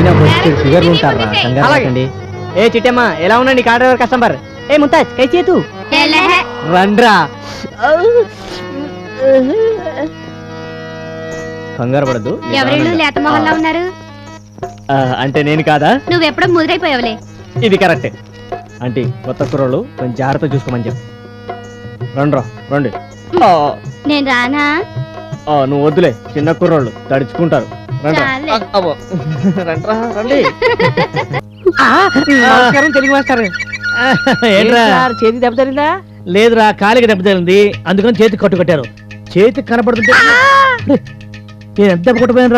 Sugar ఉంటారా కంగారు. ఏ చిట్టమ్మా ఎలా ఉండండి కార్డర్ కస్టమర్. ఏ ముంతాజ్ కై చేతు రండ్రా. కంగారు పడద్దు. ఎవరిళ్ళు లేత మొహల్లా ఉన్నారు? అంటే నేను కాదా? నువ్వెప్పుడో ముదిరైపోయావులే. ఇది కరెక్టే. అంటే కొత్త కుర్రోళ్ళు కొంచెం జాగ్రత్త చూసుకోమని చెప్పు. రండ్రా రండి. నేను రానా? నువ్వు వద్దులే, చిన్న కుర్రోళ్ళు తడుచుకుంటారు. తెలుగు మాస్టర్. చేతి దెబ్బ తగిలిందా? లేదురా, కాలికి దెబ్బ తగిలింది, అందుకని చేతికి కట్టు కట్టారు. చేతికి కనపడుతుంటే నేను ఎంత దెబ్బ కొట్టపోయాను.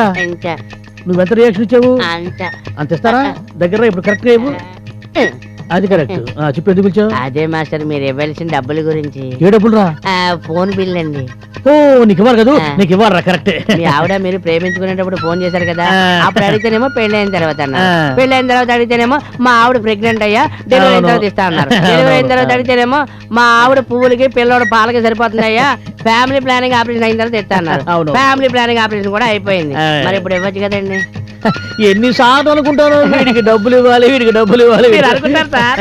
నువ్వెంత రియాక్షన్ ఇచ్చావు? అంత ఇస్తారా? దగ్గర ఇప్పుడు కరెక్ట్ గా ఇవ్వు. అది కరెక్ట్. చెప్పు ఎందుకు వచ్చావు? అదే మాస్టర్, మీరు ఇవ్వాల్సిన డబ్బుల గురించి. ఏ డబ్బులు రా? ఫోన్ బిల్ అండి. ఓ నీకు ఇవ్వాలి కదా, నీకు ఇవ్వాలరా. కరెక్టే. మీ ఆవిడ మీరు ప్రేమించుకునేటప్పుడు ఫోన్ చేశారు కదా, అప్పుడు అడిగితేనేమో పెళ్ళైన తర్వాత అన్నారు. పెళ్ళైన తర్వాత అడిగితేనేమో మా ఆవిడ ప్రెగ్నెంట్ అయ్యా డెలివరీ అయిన తర్వాత ఇస్తా అన్నారు. డెలివరీ అయిన తర్వాత అడిగితేనేమో మా ఆవిడ పువ్వులకి పిల్లడు పాలకి సరిపోతుంది అయ్యా, ఫ్యామిలీ ప్లానింగ్ ఆపరేషన్ అయిన తర్వాత ఇస్తా అన్నారు. ఫ్యామిలీ ప్లానింగ్ ఆపరేషన్ కూడా అయిపోయింది. మరి ఇప్పుడు ఇవ్వచ్చు కదండి. ఎన్నిసార్లు అనుకుంటారు వీడికి డబ్బులు ఇవ్వాలి, వీడికి డబ్బులు ఇవ్వాలి. మీరు అనుకుంటారు సార్.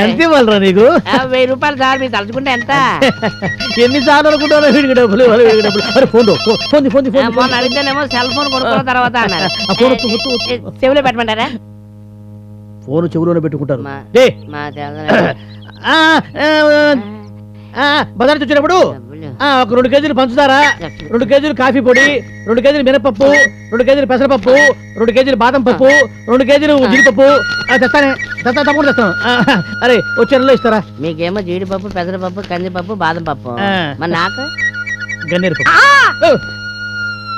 ఎంత ఇవ్వాలరా నీకు? 1000 రూపాయలు సార్. మీరు తలుచుకుంటే ఎంత? ఎన్నిసార్లు అనుకుంటారో వీడికి డబ్బులు ఇవ్వాలి, వీడికి డబ్బులు. అరే ఫోన్ మొన్న అడిగితేనేమో సెల్ ఫోన్ కొనుక్కున్న తర్వాత అన్నారు. చెవులో పెట్టమంటారా? ఫోన్ చెవులోనే పెట్టుకుంటారు. బజార్ వచ్చినప్పుడు ఒక 2 కేజీలు పంచుతారా, 2 కేజీలు కాఫీ పొడి, 2 కేజీలు మినపప్పు, 2 కేజీలు పెసరపప్పు, 2 కేజీలు బాదం పప్పు, 2 కేజీలు జీడిపప్పు తెస్తానే. తప్పకుండా తెస్తాను. అరే వచ్చేలో ఇస్తారా? మీకేమో జీడిపప్పు, పెసరపప్పు, కందిపప్పు, బాదం పప్పు. మరి నాకు గన్నేరు పప్పు.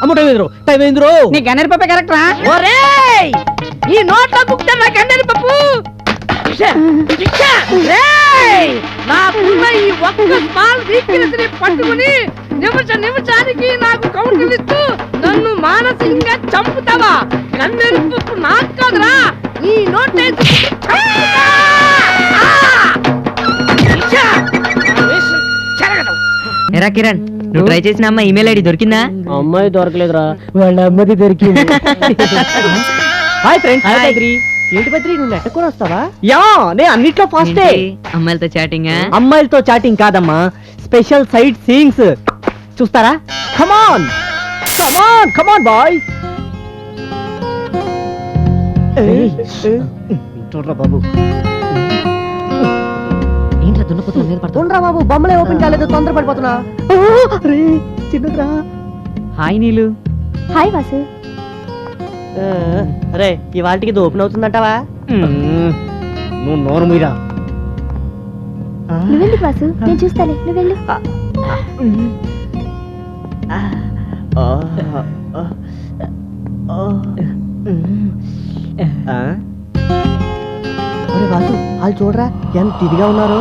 అమ్మ టైం అయిందిరో. నీ గన్నేరు పప్పు కరెక్ట్ రా. ఈ నోట్లో బుక్ గన్నేరు పప్పు. నాకున్న ఈ ఒక్క స్మాల్ వీక్నెస్ ని పట్టుకుని నిమిషానికి నాకు కౌంటర్ ఇస్తూ నన్ను మానసికంగా చంపుతావా? గన్నేరు పప్పు నాకు కాదురా, ఈ నోట్ ఎరా కిరణ్, నువ్వు ట్రై చేసిన అమ్మాయి ఈమెయిల్ ఐడి దొరికిందా? అమ్మాయి దొరకలేదురా, వాళ్ళ అమ్మది దొరికింది. Hi friends. ఏంటి బద్రి, నువ్వు నెట్ కూడా వస్తావా? యా, నేను అన్నిట్లో ఫాస్టే. అమ్మాయిలతో చాటింగ్? అమ్మాయిలతో చాటింగ్ కాదమ్మా, స్పెషల్ సైట్ సీయింగ్స్. చూస్తారా? Come on come on come on boys. చూడరా బాబు. ఏంట్రా దున్నపోతున్నా మీద పడుతుంది? చూడరా బాబు, బొమ్మలే ఓపెన్ కాలేదు, తొందర పడిపోతున్నా. చిన్నరా. హాయ్ నీలు. హాయ్ వాసు. అరే ఈ వాటికి ఇది ఓపెన్ అవుతుందంటావా? నువ్వు నోరు మీరా. నువ్వెందుకు వాసు, నేను చూస్తాలే, నువ్వెళ్ళు. వాసు వాళ్ళు చూడరా ఎంత ఇదిగా ఉన్నారు.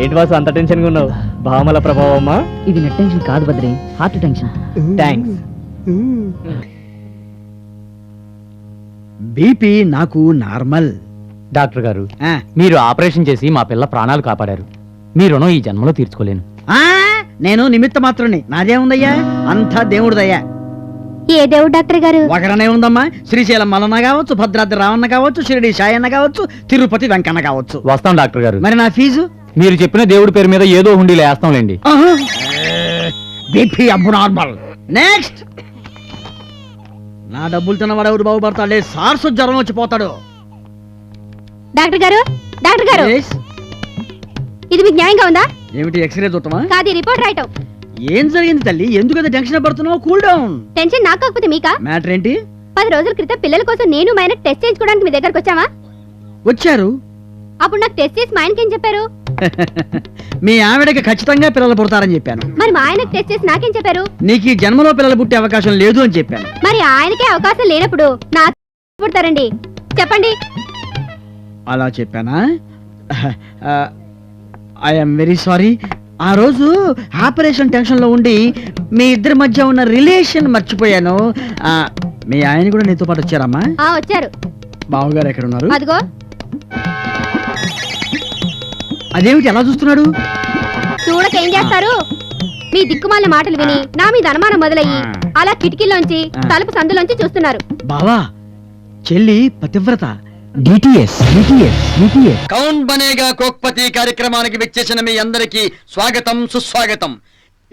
ఏంటి వాసు అంత టెన్షన్ గా ఉన్నావు? భామల ప్రభావమ్మా? ఇది నెట్ టెన్షన్ కాదు Badri, heart tension. Thanks. BP నాకు నార్మల్. డాక్టర్ గారు, మీరు ఆపరేషన్ చేసి మా పిల్ల ప్రాణాలు కాపాడారు. మీ రుణం ఈ జన్మలో తీర్చుకోలేను. నేను నిమిత్త మాత్రుని, నాదేముందయ్యా, అంతా దేవుడిదయ్యా. ఏ దేవుడు డాక్టర్ గారు? ఒకడనే ఉందమ్మా, శ్రీశైలం మల్లన్న కావచ్చు, భద్రాద్రి రావన్న కావచ్చు, షిరిడి సాయన్న కావచ్చు, తిరుపతి వెంకన్న కావచ్చు. వస్తాం డాక్టర్ గారు. మరి నా ఫీజు? మీరు చెప్పిన దేవుడి పేరు మీద ఏదో హుండీలో వేస్తాంలేండి. BP abnormal. నెక్స్ట్. నా డబ్బులు తిన్నవాడు ఎవరు బాగుపడతాడే, సార్సు జ్వరం వచ్చిపోతాడు. డాక్టర్ గారు, డాక్టర్ గారు, ఇది మీకు న్యాయంగా ఉందా? ఏమిటి, ఎక్స్రే చూడటమా? కాదు, రిపోర్ట్ రాయటం. ఏం జరిగింది తల్లి, ఎందుకు టెన్షన్ పడుతున్నావు? Cool down. టెన్షన్ నాకు కాకపోతే మీకా? మ్యాటర్ ఏంటి? 10 రోజుల క్రితం పిల్లల కోసం నేను మా ఆయన టెస్ట్ చేయించుకోవడానికి మీ దగ్గరకు వచ్చావా? వచ్చారు. అప్పుడు నాకు టెస్ట్ చేసి మా ఆయనకి ఏం చెప్పారు? మీ ఆవిడకి ఖచ్చితంగా పిల్లలు పుడతారని చెప్పాను. మరి మా ఆయనకు టెస్ట్ చేసి నాకేం చెప్పారు? నీకు ఈ జన్మలో పిల్లలు పుట్టే అవకాశం లేదు అని చెప్పాను. మరి ఆయనకే అవకాశం లేనప్పుడు నాకు పుడతారండి, చెప్పండి. అలా చెప్పానా? I'm very sorry. ఆ రోజు ఆపరేషన్ టెన్షన్ లో ఉండి మీ ఇద్దరి మధ్య ఉన్న రిలేషన్ మర్చిపోయాను. మీ ఆయన కూడా నీతో పాటు వచ్చారమ్మా? వచ్చారు. బావగారు ఎక్కడ ఉన్నారు? అదిగో. అదేమిటి అలా చూస్తున్నాడు? చూడక ఏం చేస్తారు? మీ దిక్కుమాలిన మాటలు విని నా మీద అనుమానం మొదలయ్యి అలా కిటికీలోంచి తలుపు సందులోంచి చూస్తున్నారు. బావా చెల్లి పతివ్రత. కౌన్ బనేగా కోక్పతి కార్యక్రమానికి విచ్చేసిన మీ అందరికీ స్వాగతం సుస్వాగతం.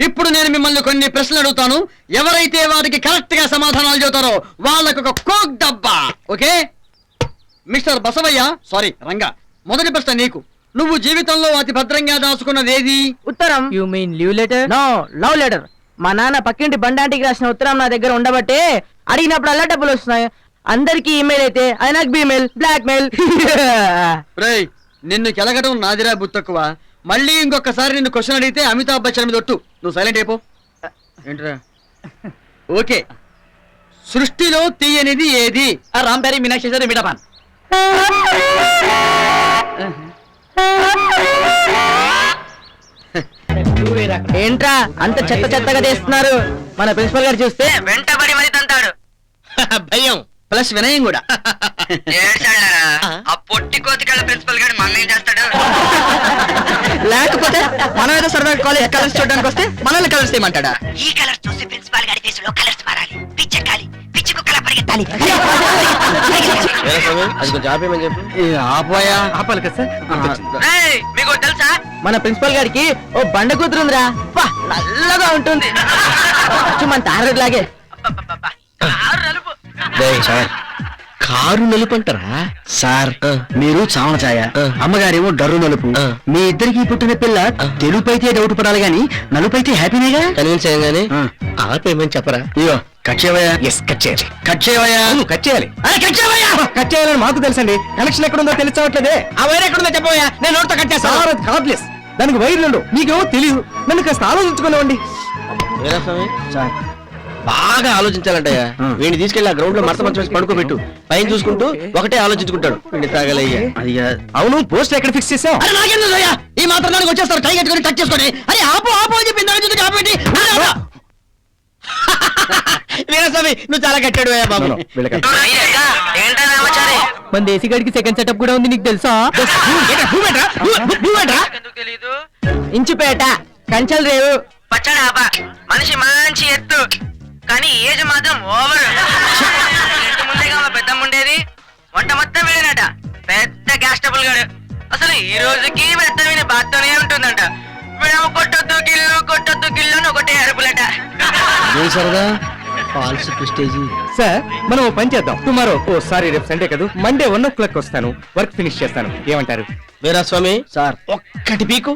ఇప్పుడు నేను మిమ్మల్ని కొన్ని ప్రశ్నలు అడుగుతాను. ఎవరైతే వాటికి కరెక్ట్ గా సమాధానాలు చెబుతారో వాళ్ళకు ఒక కోక్ డబ్బా. Okay mister Basavaiah, sorry Ranga, మొదటి ప్రశ్న నీకు. నువ్వు జీవితంలో అతి భద్రంగా దాచుకున్నది ఏది? ఉత్తరం. You mean leave letter? No, love letter. మా నాన్న పక్కింటి బండాంటికి రాసిన ఉత్తరం నా దగ్గర ఉండబట్టే అడిగినప్పుడు అలా డబ్బులు వస్తున్నాయి. అందరికి ఈమెయిల్ అయితే అది నాకు బీమెయిల్, బ్లాక్ మెయిల్. రేయ్, నిన్ను కెలగడం నాదిరా బుత్తక్కువ. మళ్ళీ ఇంకొకసారి నిన్ను క్వశ్చన్ అడిగితే అమితాబ్ బచ్చన్ మీద ఒట్టు. నువ్వు సైలెంట్ అయిపో. ఏంట్రా? ఓకే, సృష్టిలో తీయనిది ఏది? రాంపేరి మీనాక్షి మిఠాపాన్. ఏంట్రా అంత చెత్త చెత్తగా చేస్తున్నారు? మన ప్రిన్సిపల్ గారు చూస్తే వెంటబడి మరి తంతాడు. భయం ప్లస్ వినయం కూడా. ఆ పొట్టి కోతికళ్ళ ప్రిన్సిపల్ గారు మన ఏం చేస్తాడు? లేకపోతే మనం ఏదో సరదా కాలేజ్ కలర్స్ చూడడానికి వస్తే మనల్ని కలర్స్ చేయమంటాడా? ఈ కలర్స్ చూసి ప్రిన్సిపల్ గారి ఫేస్ లో కలర్స్ మారాలి, పిచ్చెక్కాలి, పిచ్చి కుక్కల పరిగెత్తాలి. ఆపాలి కదా సార్. మీకు తెలుసా మన ప్రిన్సిపల్ గారికి ఓ బండ కూతురుందిరా, నల్లగా ఉంటుంది, మన తారలాగే. కారు నలుపు అంటారా సార్? మీరు చావన ఛాయ, అమ్మగారేమో డర్రు నలుపు. మీ ఇద్దరికి పుట్టిన పిల్ల తెలుపు అయితే డౌట్ పడాలి గాని నలుపు అయితే హ్యాపీనేగా. కన్విన్స్ అయ్యాగానే ఆపేమని చెప్పరా? ఇయో కట్ చేయవయ్యా. ఎస్ కట్ చేయాలి. కట్ చేయవయ్యా. కట్ చేయాలి. కట్ చేయవయ్యా. కట్ చేయాలని మాకు తెలుసండి. కనెక్షన్ ఎక్కడుందో తెలియవట్లేదే. ఆ వైర్ ఎక్కడుందో చెప్పవయ్యా, నేను నోటితో కట్ చేస్తాను. కార్డ్లెస్, దానికి వైర్లు మీకేమో తెలియదు. నన్ను కాస్త ఆలోచించుకునేవ్వండి సార్. బాగా ఆలోచించాలంటయ్యా. వీడిని తీసుకెళ్లి ఆ గ్రౌండ్ లో మడత మంచం వేసి పడుకోబెట్టు. పైన చూసుకుంటూ ఒకటే ఆలోచించుకుంటాడు. వీడిని తాగలయ్యా. అది అవును, పోస్ట్ ఎక్కడ ఫిక్స్ చేసావు? ఈ మాత్రం దానికి వచ్చేస్తారు. టై కట్టుకొని టచ్ చేసుకొని అరే ఆపు ఆపు అని చెప్పి ఆపేటి. వీరస్వామి, నువ్వు చాలా కట్టాడు బాబు. మన దేశీ గడికి సెకండ్ సెటప్ కూడా ఉంది, నీకు తెలుసా? ఇంచుపేట, కంచల్ రేవు, పచ్చడాప, మనిషి మంచి ఎత్తు, కానీ ఏజ్ మాత్రం ఓవర్. ఇంటి ముందేగా మా పెద్దమ్మ ఉండేది. వంట మొత్తం వీడనట, పెద్ద గ్యాస్ ట్రబుల్ గాడు. అసలు ఈ రోజుకి పెద్ద వీడి బాత్తోనే ఉంటుందంట. వీడేమో కొట్టొద్దు గిల్లు అని ఒకటే అరుపులట. సరదా ఫాల్స్ ప్రెస్టేజ్. సార్, మనం ఓ పని చేద్దాం. టుమారో, ఓ సారీ రేపు సండే కదా, మండే 1 o'clock వస్తాను, వర్క్ ఫినిష్ చేస్తాను. ఏమంటారు? వీరస్వామి సార్, ఒక్కటి పీకు.